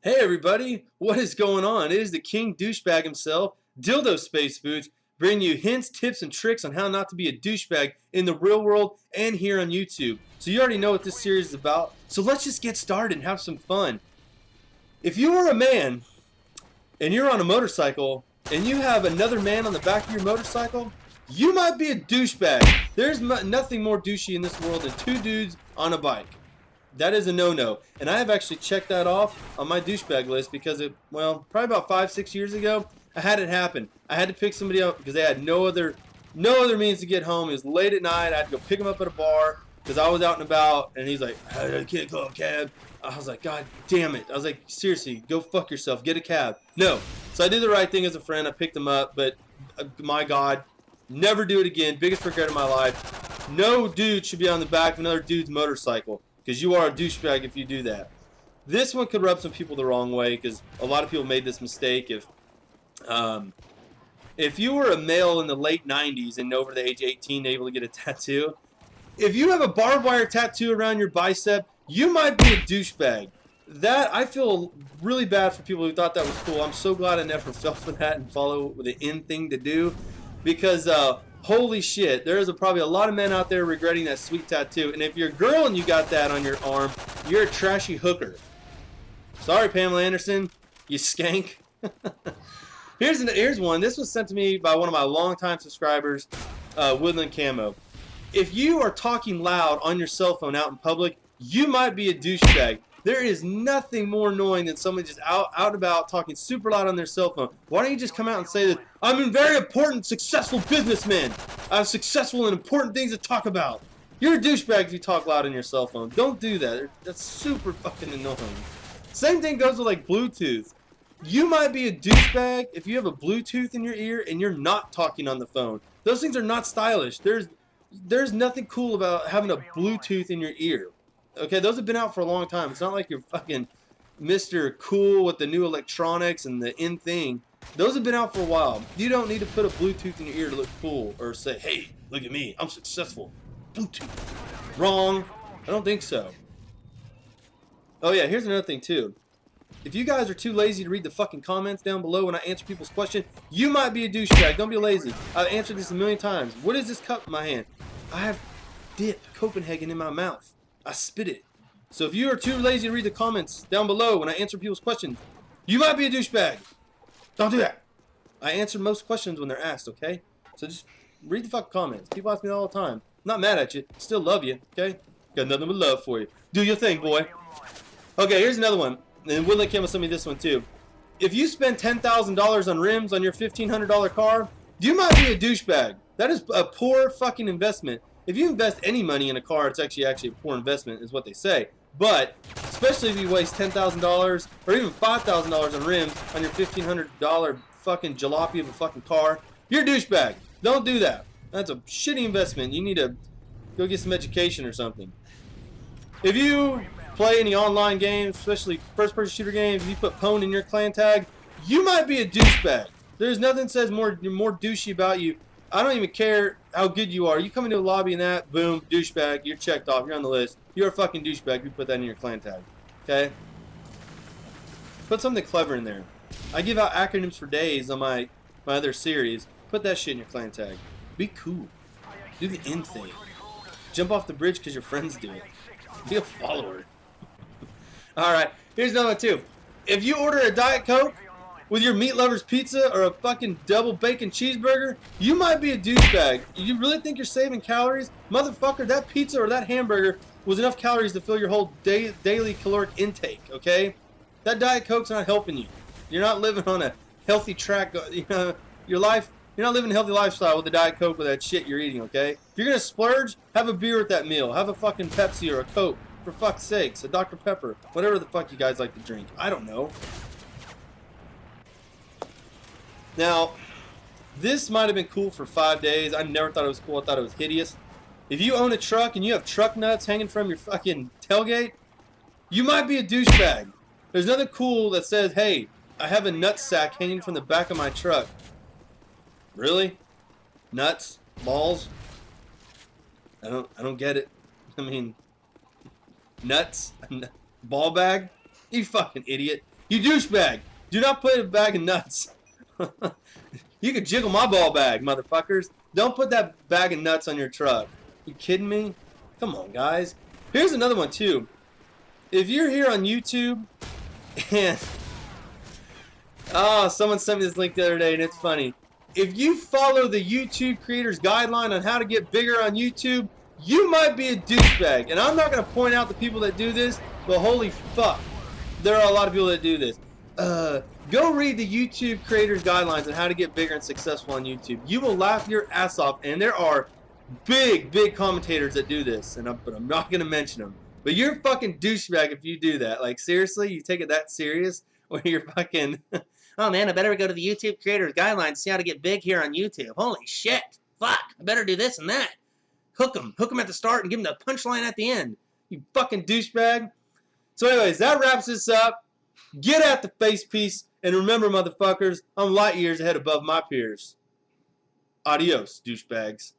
Hey everybody, what is going on? It is the King Douchebag himself, Dildo Space Boots, bringing you hints, tips, and tricks on how not to be a douchebag in the real world and here on YouTube. So you already know what this series is about, so let's just get started and have some fun. If you are a man and you're on a motorcycle and you have another man on the back of your motorcycle, you might be a douchebag. There's nothing more douchey in this world than two dudes on a bike. That is a no-no, and I have actually checked that off on my douchebag list because probably about 5-6 years ago, I had it happen. I had to pick somebody up because they had no other means to get home. It was late at night. I had to go pick him up at a bar because I was out and about, and he's like, I can't call a cab. I was like, God damn it. I was like, seriously, go fuck yourself. Get a cab. No. So I did the right thing as a friend. I picked him up, but my God, never do it again. Biggest regret of my life. No dude should be on the back of another dude's motorcycle, because you are a douchebag if you do that. This one could rub some people the wrong way because a lot of people made this mistake. If you were a male in the late 90s and over the age of 18 able to get a tattoo, if you have a barbed wire tattoo around your bicep, you might be a douchebag. That, I feel really bad for people who thought that was cool. I'm so glad I never fell for that and follow the in thing to do, because holy shit, there's probably a lot of men out there regretting that sweet tattoo. And if you're a girl and you got that on your arm, you're a trashy hooker. Sorry, Pamela Anderson, you skank. Here's one. This was sent to me by one of my longtime subscribers, Woodland Camo. If you are talking loud on your cell phone out in public, you might be a douchebag. There is nothing more annoying than someone just out and about talking super loud on their cell phone. Why don't you just come out and say that I'm a very important, successful businessman. I have successful and important things to talk about. You're a douchebag if you talk loud on your cell phone. Don't do that. That's super fucking annoying. Same thing goes with like Bluetooth. You might be a douchebag if you have a Bluetooth in your ear and you're not talking on the phone. Those things are not stylish. There's nothing cool about having a Bluetooth in your ear. Okay, those have been out for a long time. It's not like you're fucking Mr. Cool with the new electronics and the in thing. Those have been out for a while. You don't need to put a Bluetooth in your ear to look cool or say, hey, look at me, I'm successful. Bluetooth. Wrong. I don't think so. Oh yeah, here's another thing too. If you guys are too lazy to read the fucking comments down below when I answer people's questions, you might be a douchebag. Don't be lazy. I've answered this a million times. What is this cup in my hand? I have dip Copenhagen in my mouth. I spit it. So if you are too lazy to read the comments down below when I answer people's questions, you might be a douchebag. Don't do that. I answer most questions when they're asked, okay? So just read the fucking comments. People ask me that all the time. I'm not mad at you. Still love you, okay? Got nothing but love for you. Do your thing, boy. Okay, here's another one. And Woodland Kim will send me this one too. If you spend $10,000 on rims on your $1,500 car, you might be a douchebag. That is a poor fucking investment. If you invest any money in a car, it's actually a poor investment, is what they say. But especially if you waste $10,000 or even $5,000 on rims on your $1,500 fucking jalopy of a fucking car, you're a douchebag. Don't do that. That's a shitty investment. You need to go get some education or something. If you play any online games, especially first-person shooter games, if you put pwn in your clan tag, you might be a douchebag. There's nothing that says more douchey about you. I don't even care how good you are. You come into a lobby and that, boom, douchebag, you're checked off, you're on the list. You're a fucking douchebag if you put that in your clan tag. Okay? Put something clever in there. I give out acronyms for days on my other series. Put that shit in your clan tag. Be cool. Do the in thing. Jump off the bridge because your friends do it. Be a follower. Alright, here's another one too. If you order a Diet Coke with your meat lover's pizza or a fucking double bacon cheeseburger, you might be a douchebag. You really think you're saving calories? Motherfucker, that pizza or that hamburger was enough calories to fill your whole daily caloric intake, okay? That Diet Coke's not helping you. You're not living on a healthy track, you know, your life. You're not living a healthy lifestyle with the Diet Coke with that shit you're eating, okay? If you're gonna splurge, have a beer with that meal. Have a fucking Pepsi or a Coke. For fuck's sakes, a Dr. Pepper. Whatever the fuck you guys like to drink. I don't know. Now, this might have been cool for 5 days. I never thought it was cool. I thought it was hideous. If you own a truck and you have truck nuts hanging from your fucking tailgate, you might be a douchebag. There's nothing cool that says, hey, I have a nut sack hanging from the back of my truck. Really? Nuts? Balls? I don't get it. I mean, nuts? Ball bag? You fucking idiot. You douchebag. Do not put a bag of nuts. You could jiggle my ball bag, motherfuckers. Don't put that bag of nuts on your truck. You kidding me? Come on, guys. Here's another one, too. If you're here on YouTube and... Oh, someone sent me this link the other day, and it's funny. If you follow the YouTube creators guideline on how to get bigger on YouTube, you might be a douchebag. And I'm not going to point out the people that do this, but holy fuck, there are a lot of people that do this. Go read the YouTube creators guidelines on how to get bigger and successful on YouTube. You will laugh your ass off, and there are big commentators that do this, but I'm not going to mention them. But you're a fucking douchebag if you do that. Like, seriously? You take it that serious? Or you're fucking... Oh, man, I better go to the YouTube creators guidelines, see how to get big here on YouTube. Holy shit. Fuck. I better do this and that. Hook them at the start and give them the punchline at the end. You fucking douchebag. So anyways, that wraps this up. Get at the face piece. And remember, motherfuckers, I'm light years ahead above my peers. Adios, douchebags.